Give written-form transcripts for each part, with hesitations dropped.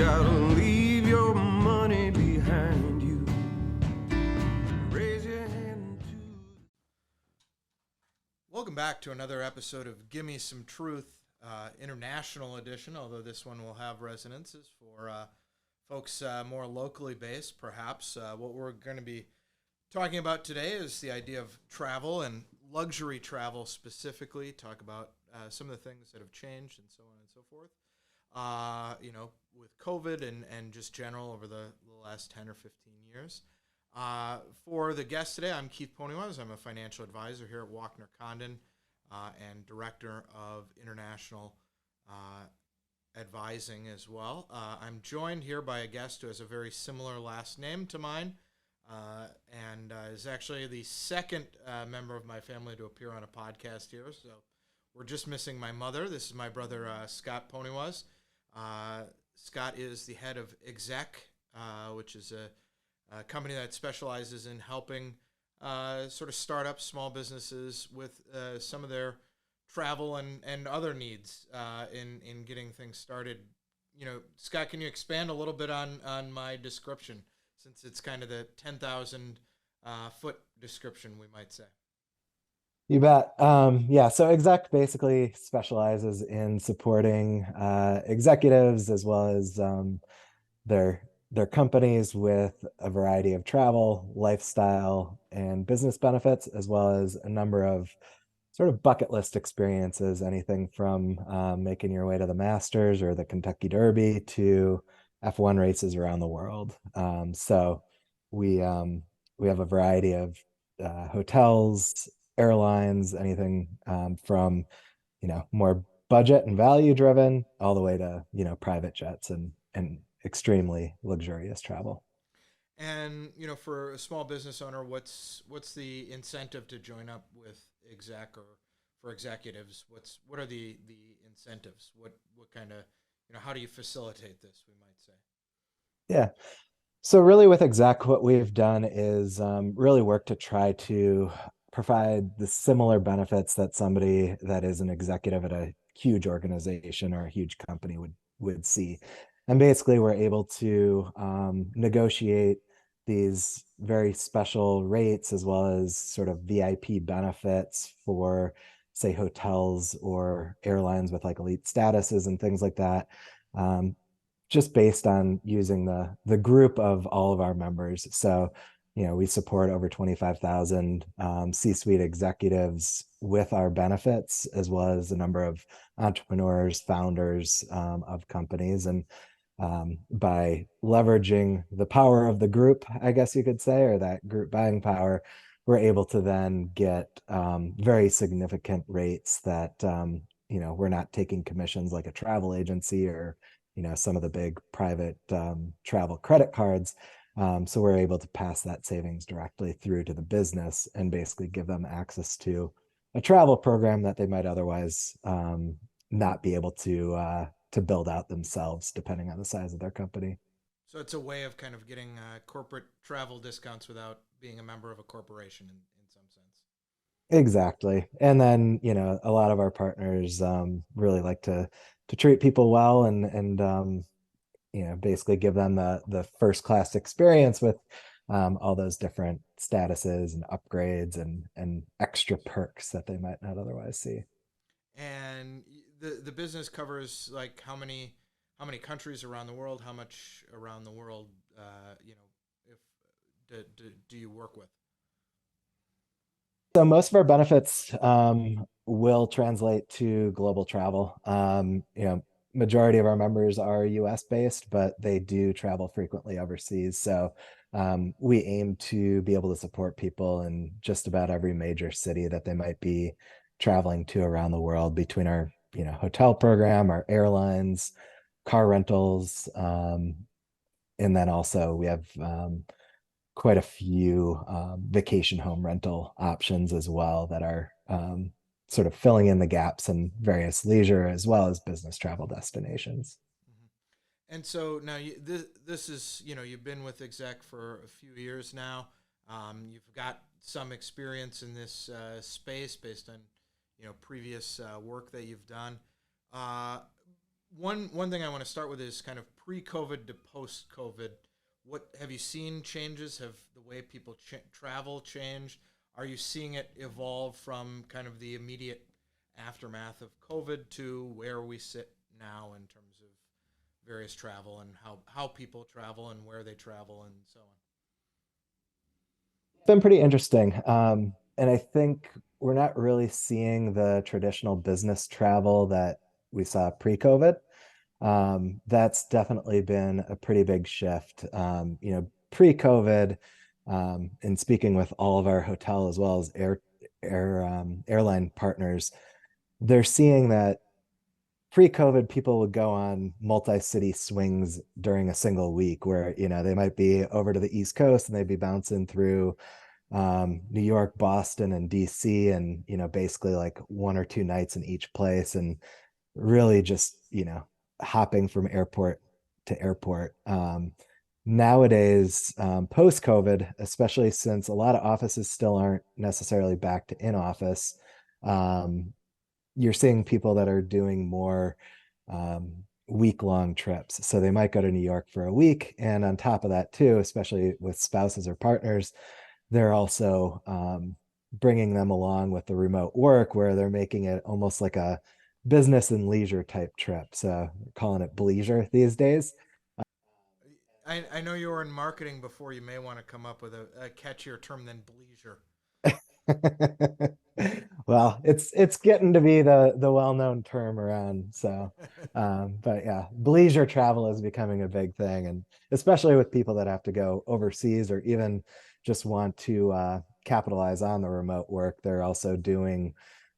gotta leave your money behind you. Raise your hand to... Welcome back to another episode of Gimme Some Truth, International Edition, although this one will have resonances for folks more locally based, perhaps. What we're going to be talking about today is the idea of travel and luxury travel specifically, talk about some of the things that have changed and so on and so forth. With COVID and just general over the last 10 or 15 years. For the guest today, I'm Keith Poniewaz. I'm a financial advisor here at Walkner Condon and director of international advising as well. I'm joined here by a guest who has a very similar last name to mine and is actually the second member of my family to appear on a podcast here. So we're just missing my mother. This is my brother, Scott Poniewaz. Scott is the head of EXEC, which is a company that specializes in helping sort of startups, small businesses with some of their travel and other needs in getting things started. Scott, can you expand a little bit on my description, since it's kind of the 10,000 foot description, we might say? You bet. So Exec basically specializes in supporting executives as well as their companies with a variety of travel, lifestyle, and business benefits, as well as a number of sort of bucket list experiences, anything from making your way to the Masters or the Kentucky Derby to F1 races around the world. So we have a variety of hotels, airlines, anything from more budget and value driven all the way to private jets and extremely luxurious travel. And for a small business owner, what's the incentive to join up with Exec, or for executives, what are the incentives? What kind of how do you facilitate this, we might say? Yeah. So really with Exec, what we've done is really work to try to provide the similar benefits that somebody that is an executive at a huge organization or a huge company would see. And basically we're able to negotiate these very special rates as well as sort of VIP benefits for, say, hotels or airlines with like elite statuses and things like that. Just based on using the group of all of our members. So, we support over 25,000 C-suite executives with our benefits, as well as a number of entrepreneurs, founders of companies. And by leveraging the power of the group, I guess you could say, or that group buying power, we're able to then get very significant rates that, we're not taking commissions like a travel agency or some of the big private travel credit cards. So we're able to pass that savings directly through to the business and basically give them access to a travel program that they might otherwise not be able to build out themselves, depending on the size of their company. So it's a way of kind of getting corporate travel discounts without being a member of a corporation in some sense. Exactly. And then, a lot of our partners really like to treat people well and basically give them the first class experience with all those different statuses and upgrades and extra perks that they might not otherwise see. And the business covers like how many countries around the world? How much around the world? If do you work with? So most of our benefits will translate to global travel. Majority of our members are US based, but they do travel frequently overseas. So we aim to be able to support people in just about every major city that they might be traveling to around the world, between our hotel program, our airlines, car rentals, and then also we have quite a few vacation home rental options as well that are sort of filling in the gaps in various leisure as well as business travel destinations. Mm-hmm. And so now this is, you've been with Exec for a few years now. You've got some experience in this space based on, previous work that you've done. one thing I want to start with is kind of pre-COVID to post-COVID. What have you seen changes? Have the way people travel changed? Are you seeing it evolve from kind of the immediate aftermath of COVID to where we sit now in terms of various travel and how people travel and where they travel and so on? It's been pretty interesting. And I think we're not really seeing the traditional business travel that we saw pre-COVID. That's definitely been a pretty big shift. Pre-COVID, and speaking with all of our hotel as well as airline partners, they're seeing that pre-COVID, people would go on multi-city swings during a single week where, they might be over to the East Coast and they'd be bouncing through New York, Boston, and DC, and, basically like 1 or 2 nights in each place and really just, hopping from airport to airport. Nowadays, post-COVID, especially since a lot of offices still aren't necessarily back to in-office, you're seeing people that are doing more week-long trips. So they might go to New York for a week. And on top of that, too, especially with spouses or partners, they're also bringing them along with the remote work where they're making it almost like a business and leisure type trip. So calling it bleisure these days. I know you were in marketing before. You may want to come up with a catchier term than bleisure. Well, it's getting to be the well-known term around. So, but yeah, bleisure travel is becoming a big thing, and especially with people that have to go overseas or even just want to capitalize on the remote work, they're also doing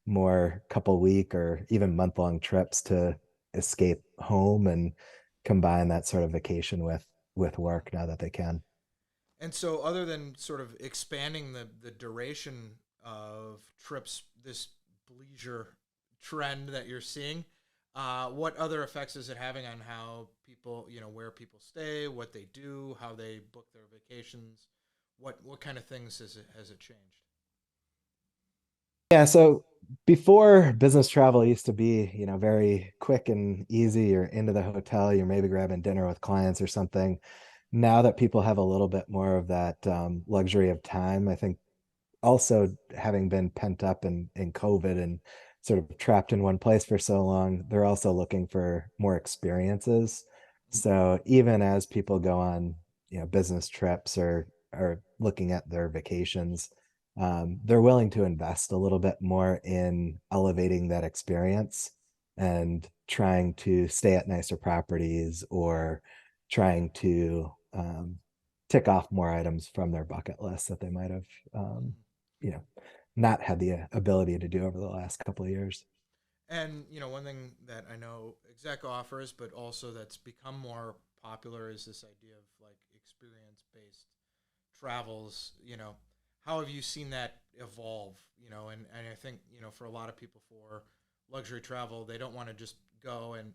more couple week or even month-long trips to escape home and combine that sort of vacation with work now that they can. And so, other than sort of expanding the duration of trips, this leisure trend that you're seeing, what other effects is it having on how people, where people stay, what they do, how they book their vacations? What kind of things has it changed? Yeah, so before business travel used to be, very quick and easy. You're into the hotel, you're maybe grabbing dinner with clients or something. Now that people have a little bit more of that luxury of time, I think also having been pent up in COVID and sort of trapped in one place for so long, they're also looking for more experiences. So even as people go on, business trips or looking at their vacations, they're willing to invest a little bit more in elevating that experience and trying to stay at nicer properties or trying to tick off more items from their bucket list that they might have um, you know not had the ability to do over the last couple of years. And one thing that I know exec offers, but also that's become more popular, is this idea of like experience based travels. How have you seen that evolve? And I think for a lot of people, for luxury travel, they don't want to just go and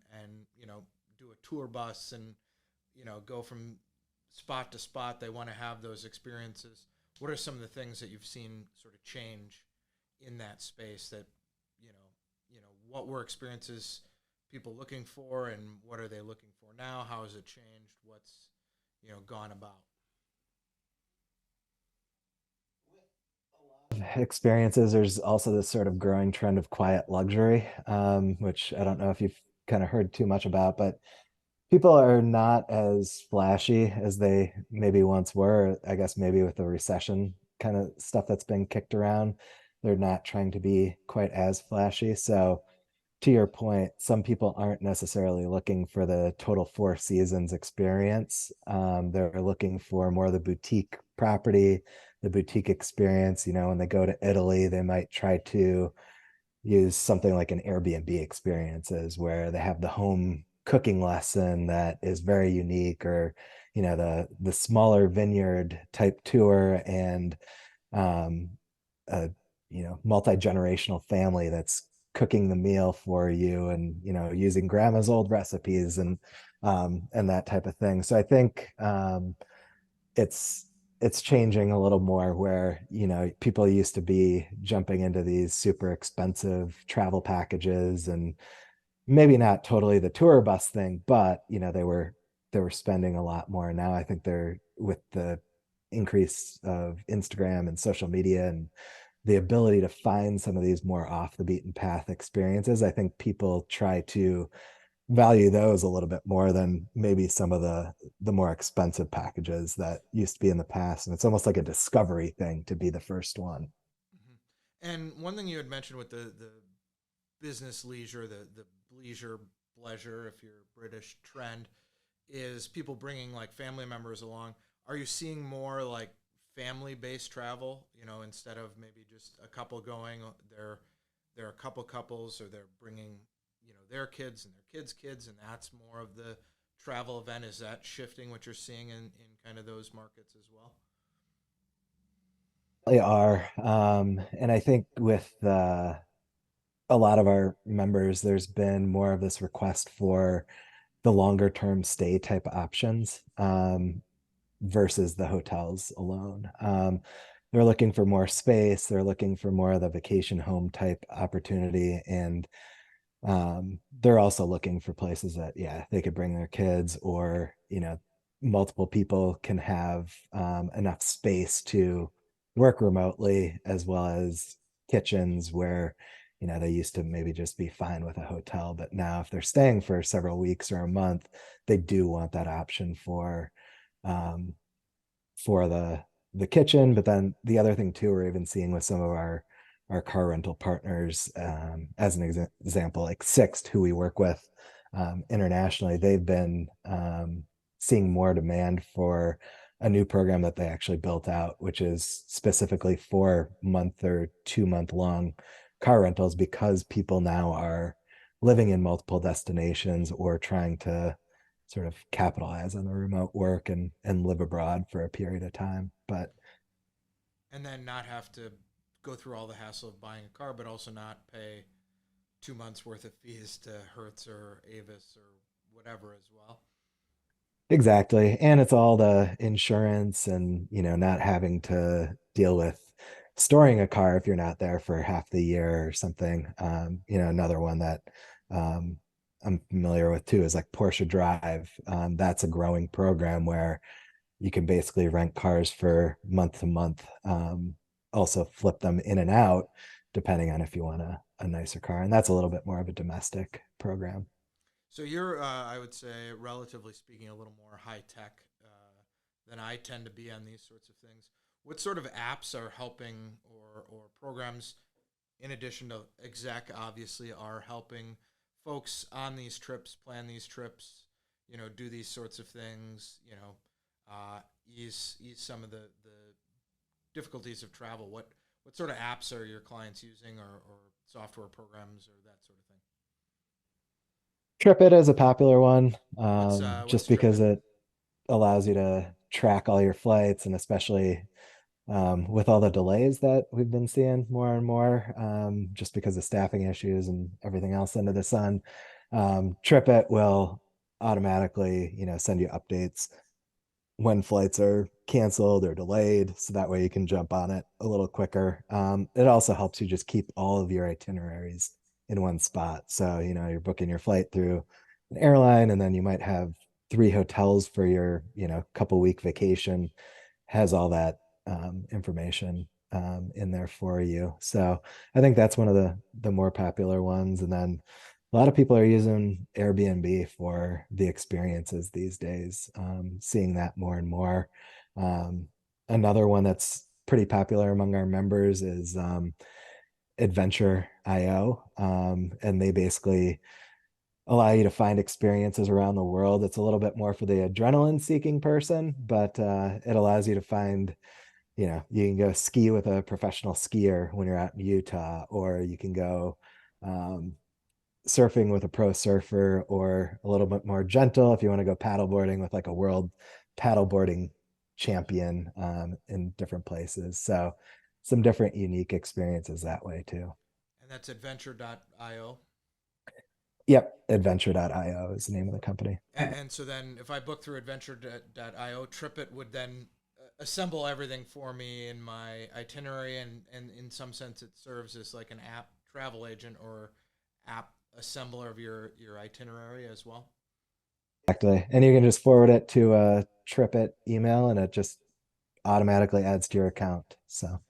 do a tour bus and go from spot to spot. They want to have those experiences. What are some of the things that you've seen sort of change in that space that what were experiences people looking for and what are they looking for now? How has it changed? What's gone about? Experiences, there's also this sort of growing trend of quiet luxury, which I don't know if you've kind of heard too much about, but people are not as flashy as they maybe once were. I guess maybe with the recession kind of stuff that's been kicked around, they're not trying to be quite as flashy. So to your point, some people aren't necessarily looking for the total Four Seasons experience. They're looking for more of the boutique property, the boutique experience. When they go to Italy, they might try to use something like an Airbnb experiences where they have the home cooking lesson that is very unique, or the smaller vineyard type tour and um, a multi-generational family that's cooking the meal for you and using grandma's old recipes and that type of thing. So I think it's it's changing a little more where people used to be jumping into these super expensive travel packages and maybe not totally the tour bus thing, but they were spending a lot more. Now I think they're with the increase of Instagram and social media and the ability to find some of these more off the beaten path experiences. I think people try to value those a little bit more than maybe some of the more expensive packages that used to be in the past. And it's almost like a discovery thing to be the first one. Mm-hmm. And one thing you had mentioned with the business leisure, the leisure pleasure, if you're British trend, is people bringing like family members along. Are you seeing more like family-based travel? Instead of maybe just a couple going, they're a couple couples, or they're bringing their kids and their kids, and that's more of the travel event. Is that shifting what you're seeing in kind of those markets as well? They are, and I think with a lot of our members, there's been more of this request for the longer term stay type options, versus the hotels alone. They're looking for more space. They're looking for more of the vacation home type opportunity. And they're also looking for places that, yeah, they could bring their kids, or, multiple people can have enough space to work remotely, as well as kitchens where, they used to maybe just be fine with a hotel. But now, if they're staying for several weeks or a month, they do want that option um, for the kitchen. But then the other thing too, we're even seeing with some of our car rental partners, as an example, like Sixt, who we work with internationally, they've been seeing more demand for a new program that they actually built out, which is specifically for month or 2 month long car rentals, because people now are living in multiple destinations or trying to sort of capitalize on the remote work and live abroad for a period of time. But And then not have to go through all the hassle of buying a car, but also not pay 2 months worth of fees to Hertz or Avis or whatever as well. exactly. And it's all the insurance and, not having to deal with storing a car if you're not there for half the year or something. Another one that um, I'm familiar with too is like Porsche Drive. That's a growing program where you can basically rent cars for month to month. Also flip them in and out depending on if you want a nicer car. And that's a little bit more of a domestic program. So you're, I would say, relatively speaking, a little more high tech than I tend to be on these sorts of things. What sort of apps are helping, or programs, in addition to Exec, obviously, are helping folks on these trips, plan these trips, do these sorts of things, ease some of the difficulties of travel? What sort of apps are your clients using, or software programs, or that sort of thing? TripIt is a popular one, What's just because TripIt? it allows you to track all your flights, and especially with all the delays that we've been seeing more and more, just because of staffing issues and everything else under the sun. TripIt will automatically, send you updates when flights are canceled or delayed, so that way you can jump on it a little quicker. It also helps you just keep all of your itineraries in one spot. So, you're booking your flight through an airline, and then you might have three hotels for your, couple week vacation, has all that information in there for you. So I think that's one of the more popular ones. And then a lot of people are using Airbnb for the experiences these days, seeing that more and more. Um, Another one that's pretty popular among our members is Adventure IO. And they basically allow you to find experiences around the world. It's a little bit more for the adrenaline seeking person, but it allows you to find, you can go ski with a professional skier when you're out in Utah, or you can go um, surfing with a pro surfer, or a little bit more gentle if you want to go paddleboarding with like a world paddleboarding champion, in different places. So some different unique experiences that way too. And that's adventure.io. Yep, adventure.io is the name of the company. And so then if I book through adventure.io, TripIt would then assemble everything for me in my itinerary, and in some sense it serves as like an app travel agent or app assembler of your itinerary as well. Exactly. And you can just forward it to a TripIt email and it just automatically adds to your account. So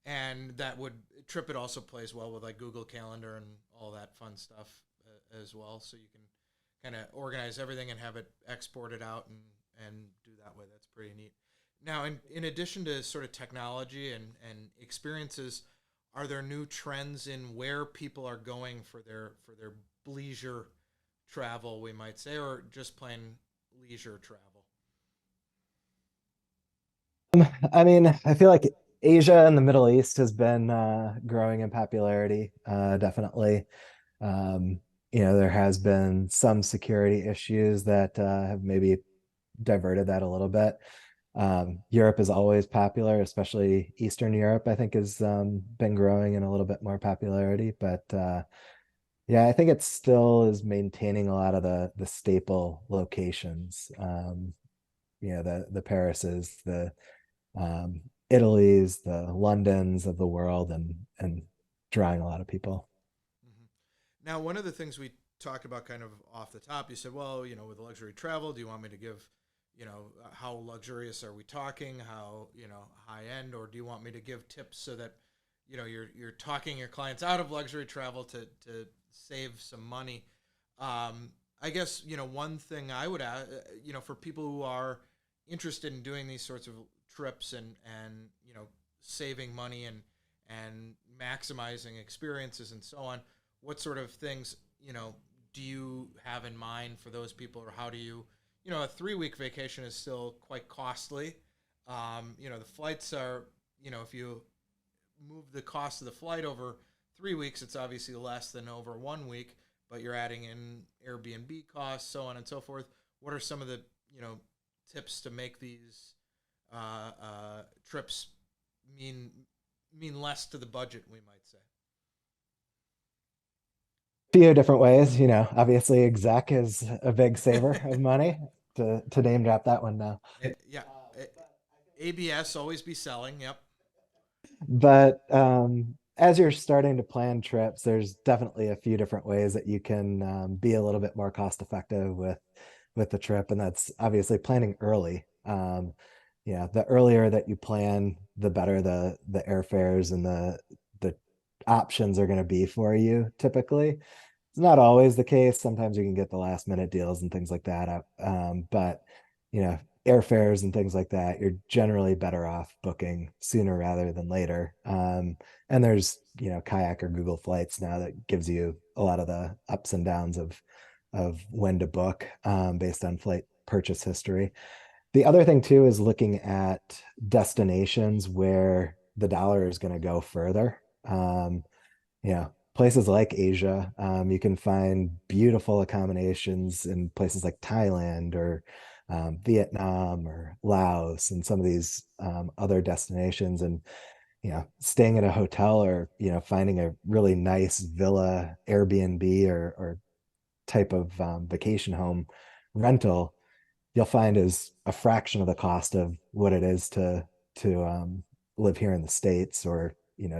And that would TripIt also plays well with like Google Calendar and all that fun stuff as well. So you can kind of organize everything and have it exported out and do that way. That's pretty neat. Now, in addition to sort of technology and experiences, are there new trends in where people are going for their leisure travel, we might say, or just plain leisure travel? I mean, I feel like Asia and the Middle East has been growing in popularity, definitely. Um, there has been some security issues that have maybe diverted that a little bit. Europe is always popular, especially Eastern Europe, I think has been growing in a little bit more popularity. But yeah, I think it still is maintaining a lot of the staple locations. The Parises, the Italy's, the Londons of the world, and drawing a lot of people. Hmm. Now, one of the things we talked about kind of off the top, you said, well, with luxury travel, do you want me to give, how luxurious are we talking? How, high end, or do you want me to give tips so that, you're talking your clients out of luxury travel to save some money? I guess, one thing I would add, for people who are interested in doing these sorts of trips and, saving money and maximizing experiences and so on, what sort of things do you have in mind for those people, or how do you, a 3 week vacation is still quite costly. The flights are, if you move the cost of the flight over 3 weeks, it's obviously less than over 1 week, but you're adding in Airbnb costs, so on and so forth. What are some of the tips to make these trips mean less to the budget, we might say? Few different ways, obviously exec is a big saver of money to name drop that one now. Yeah, ABS always be selling. Yep. But as you're starting to plan trips, there's definitely a few different ways that you can be a little bit more cost effective with the trip, and that's obviously planning early. Yeah, the earlier that you plan, the better the airfares and the options are going to be for you. Typically, it's not always the case. Sometimes you can get the last minute deals and things like that. But you know, airfares and things like that, you're generally better off booking sooner rather than later. And there's, Kayak or Google Flights now that gives you a lot of the ups and downs of when to book based on flight purchase history. The other thing too is looking at destinations where the dollar is going to go further. Places like Asia, you can find beautiful accommodations in places like Thailand or Vietnam or Laos and some of these other destinations. And, staying at a hotel or, finding a really nice villa, Airbnb or type of vacation home rental, you'll find is a fraction of the cost of what it is to live here in the States or,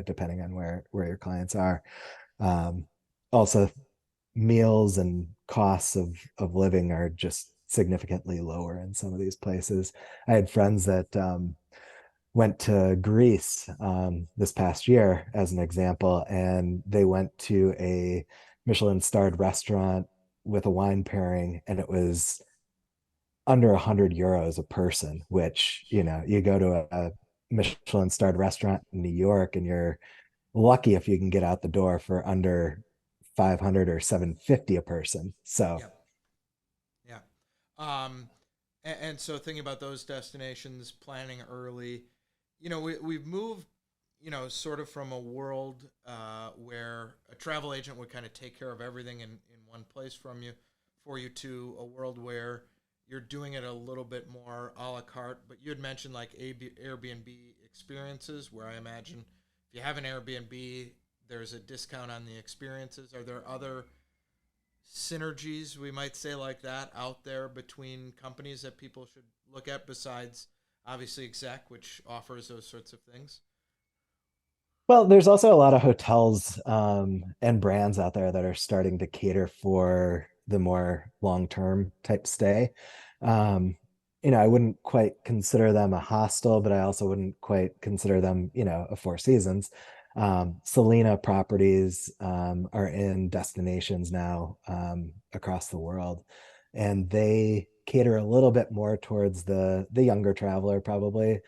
depending on where your clients are. Um, Also, meals and costs of living are just significantly lower in some of these places. I had friends that went to Greece this past year, as an example, and they went to a Michelin starred restaurant with a wine pairing, and it was under 100 euros a person, which, you go to a Michelin starred restaurant in New York and you're lucky if you can get out the door for under 500 or 750 a person. So Yep. Yeah. And so thinking about those destinations, planning early, we've moved, sort of from a world where a travel agent would kind of take care of everything in one place for you to a world where you're doing it a little bit more a la carte. But you had mentioned like Airbnb experiences, where I imagine if you have an Airbnb, there's a discount on the experiences. Are there other synergies, we might say, like that out there between companies that people should look at besides obviously exec, which offers those sorts of things? Well, there's also a lot of hotels and brands out there that are starting to cater for the more long-term type stay. Um, I wouldn't quite consider them a hostel, but I also wouldn't quite consider them, a Four Seasons. Selena properties are in destinations now across the world, and they cater a little bit more towards the younger traveler, probably.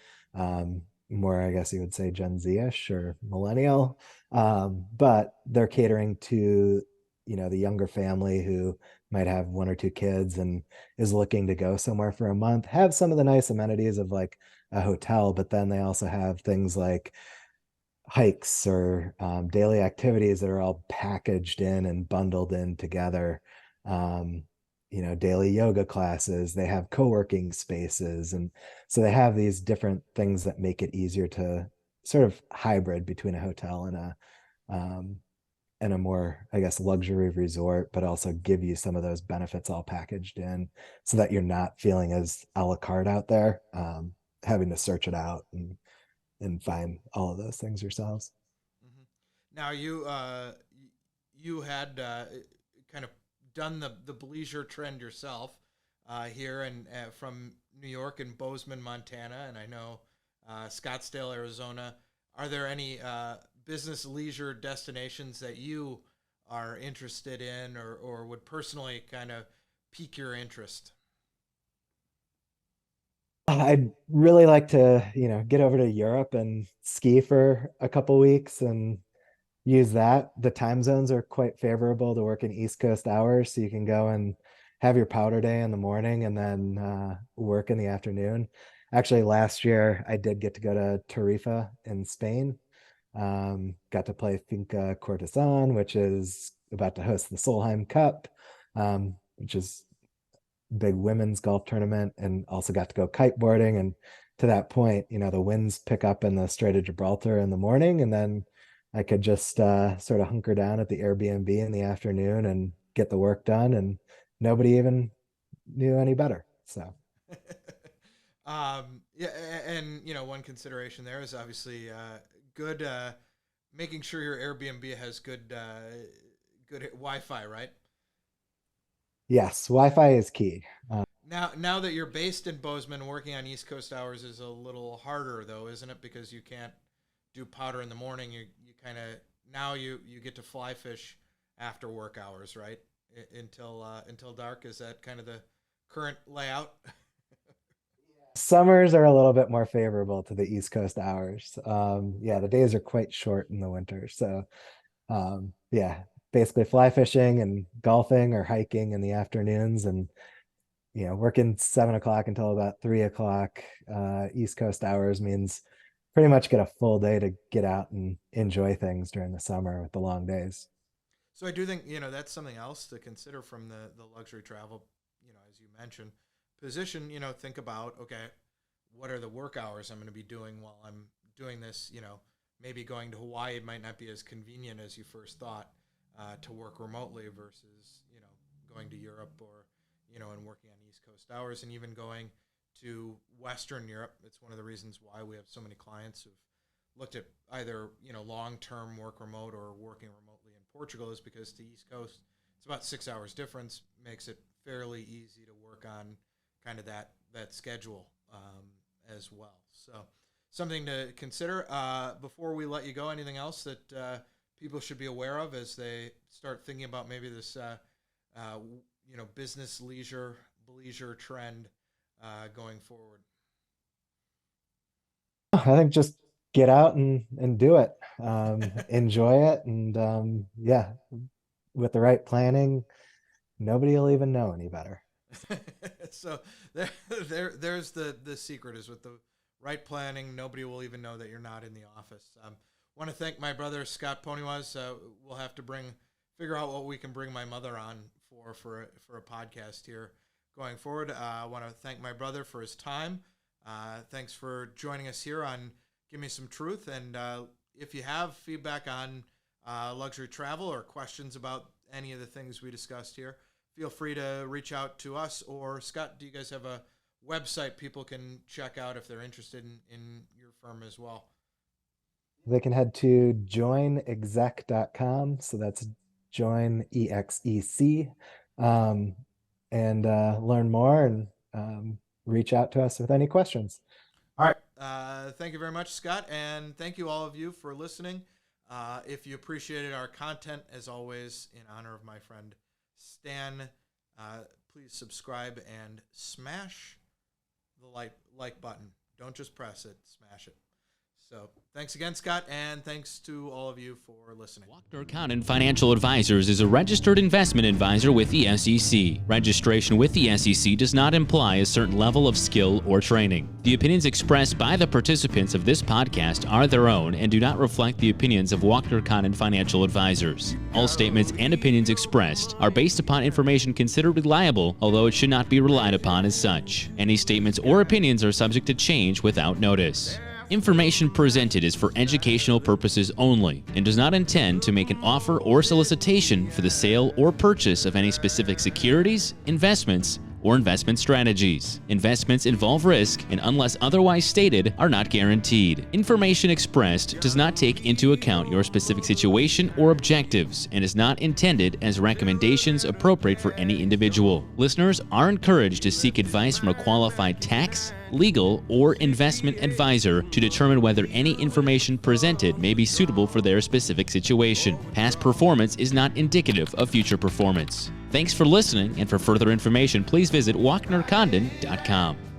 More, I guess you would say Gen Z-ish or millennial. But they're catering to, the younger family who might have one or two kids and is looking to go somewhere for a month, have some of the nice amenities of like a hotel, but then they also have things like hikes or daily activities that are all packaged in and bundled in together. Um, daily yoga classes, they have co-working spaces. And so they have these different things that make it easier to sort of hybrid between a hotel um, and a more, I guess, luxury resort, but also give you some of those benefits all packaged in so that you're not feeling as a la carte out there, having to search it out and find all of those things yourselves. Hmm. Now you had kind of done the bleisure trend yourself here and from New York and Bozeman, Montana, and I know Scottsdale, Arizona. Are there any business leisure destinations that you are interested in or would personally kind of pique your interest? I'd really like to, get over to Europe and ski for a couple weeks and use that. The time zones are quite favorable to work in East Coast hours, so you can go and have your powder day in the morning and then work in the afternoon. Actually, last year I did get to go to Tarifa in Spain. Got to play Finca Cortazan, which is about to host the Solheim Cup, which is big women's golf tournament, and also got to go kiteboarding. And to that point, the winds pick up in the Strait of Gibraltar in the morning, and then I could just sort of hunker down at the Airbnb in the afternoon and get the work done, and nobody even knew any better. So Yeah, and one consideration there is obviously good, making sure your Airbnb has good Wi-Fi, right? yes, Wi-Fi is key. Now that you're based in Bozeman, working on East Coast hours is a little harder, though, isn't it? Because you can't do powder in the morning. You kind of now you get to fly fish after work hours, right? Until dark. Is that kind of the current layout? Summers are a little bit more favorable to the East Coast hours. Yeah, the days are quite short in the winter. So yeah, basically fly fishing and golfing or hiking in the afternoons, and working 7 o'clock until about 3 o'clock East Coast hours means pretty much get a full day to get out and enjoy things during the summer with the long days. So I do think that's something else to consider from the luxury travel. As you mentioned, position. Think about, okay, what are the work hours I'm going to be doing while I'm doing this? Maybe going to Hawaii might not be as convenient as you first thought to work remotely versus going to Europe or and working on East Coast hours, and even going to Western Europe. It's one of the reasons why we have so many clients who've looked at either long-term work remote or working remotely in Portugal, is because the East Coast, it's about 6 hours difference, makes it fairly easy to work on kind of that schedule as well. So something to consider. Before we let you go, anything else that people should be aware of as they start thinking about maybe this business leisure trend going forward? I think just get out and do it. Enjoy it, and yeah, with the right planning, nobody will even know any better. So there's the secret, is with the right planning, nobody will even know that you're not in the office. Want to thank my brother Scott Poniewaz. We'll have to figure out what we can bring my mother on for a podcast here going forward. I want to thank my brother for his time. Thanks for joining us here on Give Me Some Truth. And if you have feedback on luxury travel or questions about any of the things we discussed here, feel free to reach out to us. Or Scott, do you guys have a website people can check out if they're interested in your firm as well? they can head to joinexec.com. So that's join EXEC, and learn more and reach out to us with any questions. All right. Thank you very much, Scott. And thank you all of you for listening. If you appreciated our content, as always, in honor of my friend Stan, please subscribe and smash the like button. Don't just press it, smash it. So thanks again, Scott, and thanks to all of you for listening. Wachter Condon Financial Advisors is a registered investment advisor with the SEC. Registration with the SEC does not imply a certain level of skill or training. The opinions expressed by the participants of this podcast are their own and do not reflect the opinions of Wachter Condon Financial Advisors. All statements and opinions expressed are based upon information considered reliable, although it should not be relied upon as such. Any statements or opinions are subject to change without notice. Information presented is for educational purposes only and does not intend to make an offer or solicitation for the sale or purchase of any specific securities, investments, or investment strategies. Investments involve risk and, unless otherwise stated, are not guaranteed. Information expressed does not take into account your specific situation or objectives and is not intended as recommendations appropriate for any individual. Listeners are encouraged to seek advice from a qualified tax, legal, or investment advisor to determine whether any information presented may be suitable for their specific situation. Past performance is not indicative of future performance. Thanks for listening, and for further information, please visit WachtnerCondon.com.